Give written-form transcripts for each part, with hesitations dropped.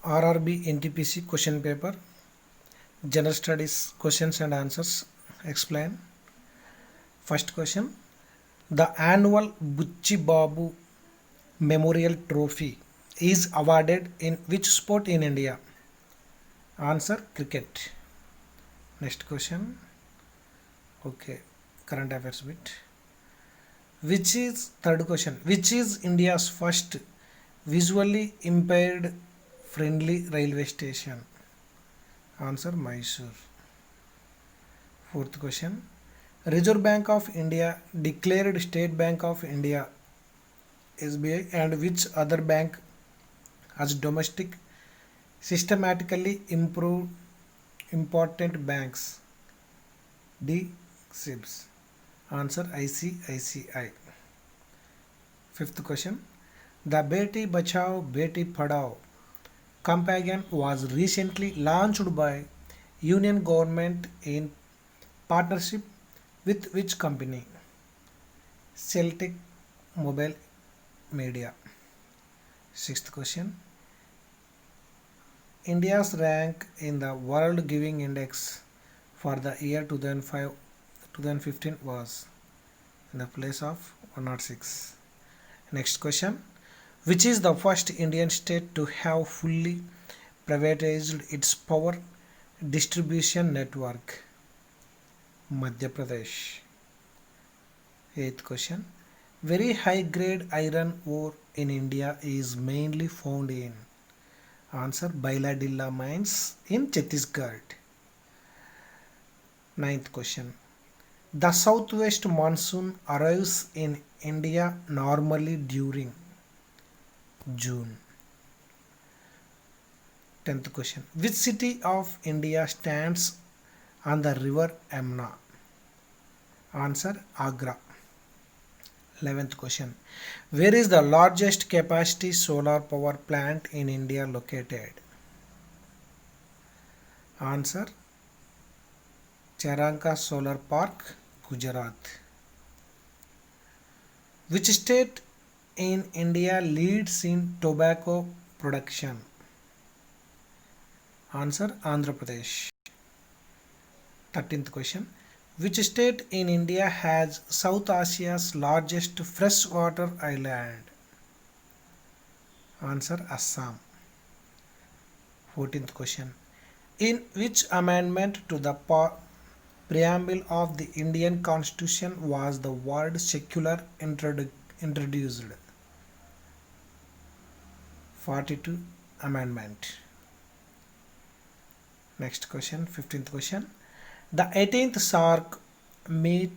RRB NTPC question paper, General Studies questions and answers. Explain. First question. The annual Buchi Babu Memorial Trophy is awarded in which sport in India? Answer: cricket. Next question. Okay, current affairs bit. Which is third question? Which is India's first visually impaired friendly railway station? Answer: Mysore. Fourth question. Reserve Bank of India declared State Bank of India SBI and which other bank as domestic systematically improved important banks? D. SIBS. Answer: ICICI. Fifth question. The Beti Bachao Beti Padhao campaign was recently launched by Union Government in partnership with which company? Celtic Mobile Media. Sixth question. India's rank in the World Giving Index for the year 2015 was in the place of 106. Next question. Which is the first Indian state to have fully privatized its power distribution network? Madhya Pradesh. Eighth question. Very high grade iron ore in India is mainly found in? Answer: Bailadilla mines in Chhattisgarh. Ninth question. The southwest monsoon arrives in India normally during June. 10th question. Which city of India stands on the river Yamuna? Answer: Agra. 11th question. Where is the largest capacity solar power plant in India located? Answer: Charanka Solar Park, Gujarat. Which state in India leads in tobacco production? Answer: Andhra Pradesh. 13th question. Which state in India has South Asia's largest freshwater island? Answer: Assam. 14th question. In which amendment to the preamble of the Indian Constitution was the word secular introduced? 42 amendment. Next question, 15th question. The 18th SAARC meet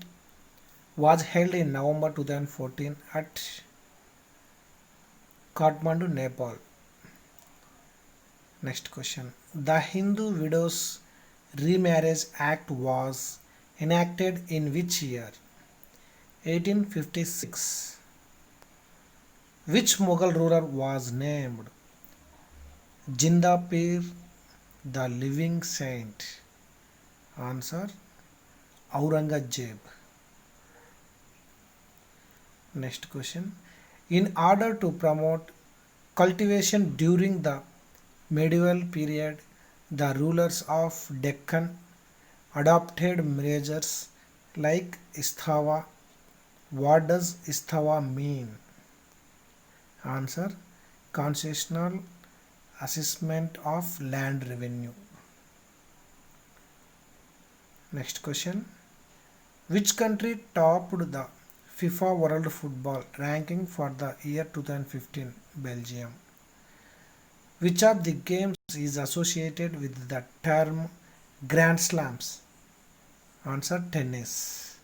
was held in November 2014 at Kathmandu, Nepal. Next question. The Hindu Widows Remarriage Act was enacted in which year? 1856. Which Mughal ruler was named Jinda Pir, the living saint? Answer: Aurangzeb. Next question. In order to promote cultivation during the medieval period, the rulers of Deccan adopted measures like Isthava. What does Isthava mean? Answer: concessional assessment of land revenue. Next question. Which country topped the FIFA World Football ranking for the year 2015? Belgium. Which of the games is associated with the term Grand Slams? Answer: tennis.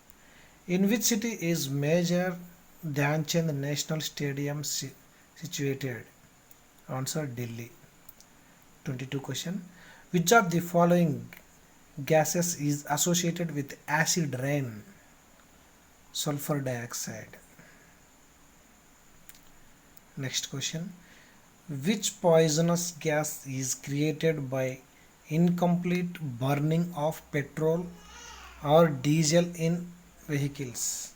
In which city is Major Dhyanchand National Stadium situated? Answer: Delhi. 22 question. Which of the following gases is associated with acid rain? Sulfur dioxide. Next question. Which poisonous gas is created by incomplete burning of petrol or diesel in vehicles?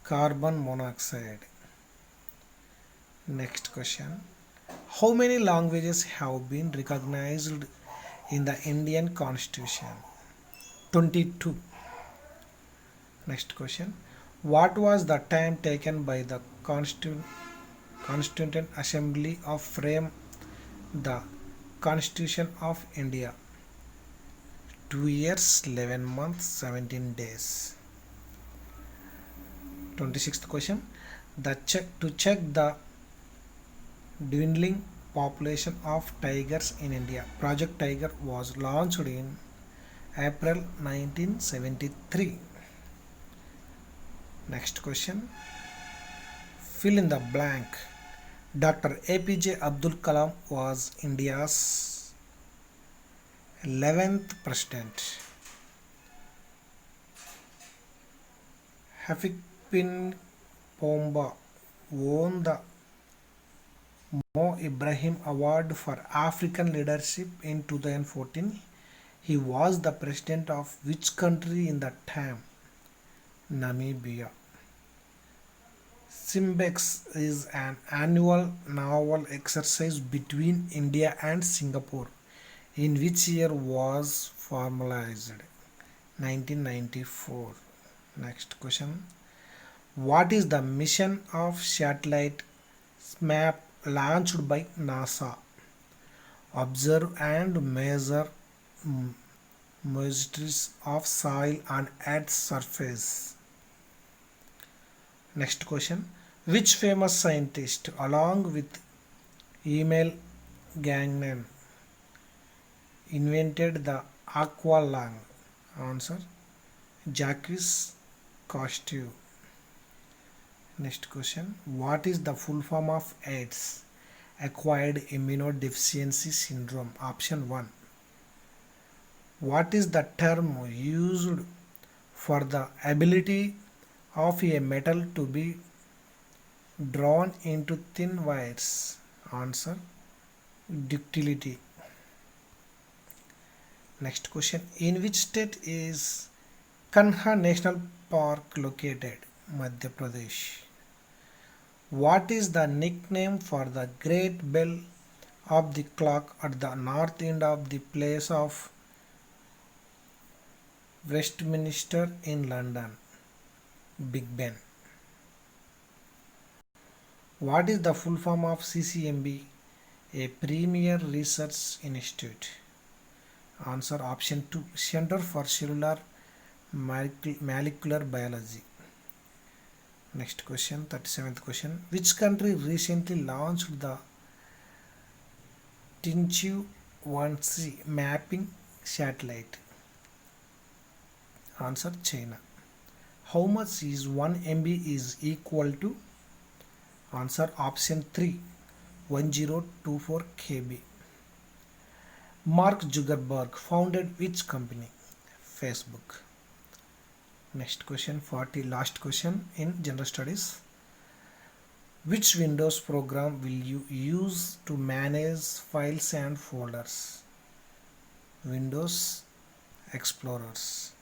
Carbon monoxide. Next question. How many languages have been recognized in the Indian Constitution? 22. Next question. What was the time taken by the Constituent Assembly of frame the Constitution of India? 2 years, 11 months, 17 days. 26th question. To check the dwindling population of tigers in India, Project Tiger was launched in April 1973. Next question. Fill in the blank. Dr. APJ Abdul Kalam was India's 11th president. Hafik Pomba won the Mo Ibrahim Award for African Leadership in 2014. He was the president of which country in that time? Namibia. Simbex is an annual naval exercise between India and Singapore. In which year was formalized? 1994. Next question. What is the mission of satellite SMAP launched by NASA? Observe and measure moisture of soil on Earth's surface. Next question. Which famous scientist, along with Emil Gagnon, invented the aqua lung? Answer. Jacques Cousteau. Next question. What is the full form of AIDS? Acquired immunodeficiency syndrome. Option 1. What is the term used for the ability of a metal to be drawn into thin wires? Answer. Ductility. Next question. In which state is Kanha National Park located? Madhya Pradesh. What is the nickname for the great bell of the clock at the north end of the Palace of Westminster in London? Big Ben. What is the full form of CCMB? A Premier Research Institute. Answer. Option 2. Center for Cellular Molecular Biology. Next question, 37th question. Which country recently launched the Tinchu 1C mapping satellite? Answer. China. How much is 1 MB is equal to? Answer. Option 3. 1024 KB. Mark Zuckerberg founded which company? Facebook. Next question, 40, last question in general studies. Which Windows program will you use to manage files and folders? Windows Explorers.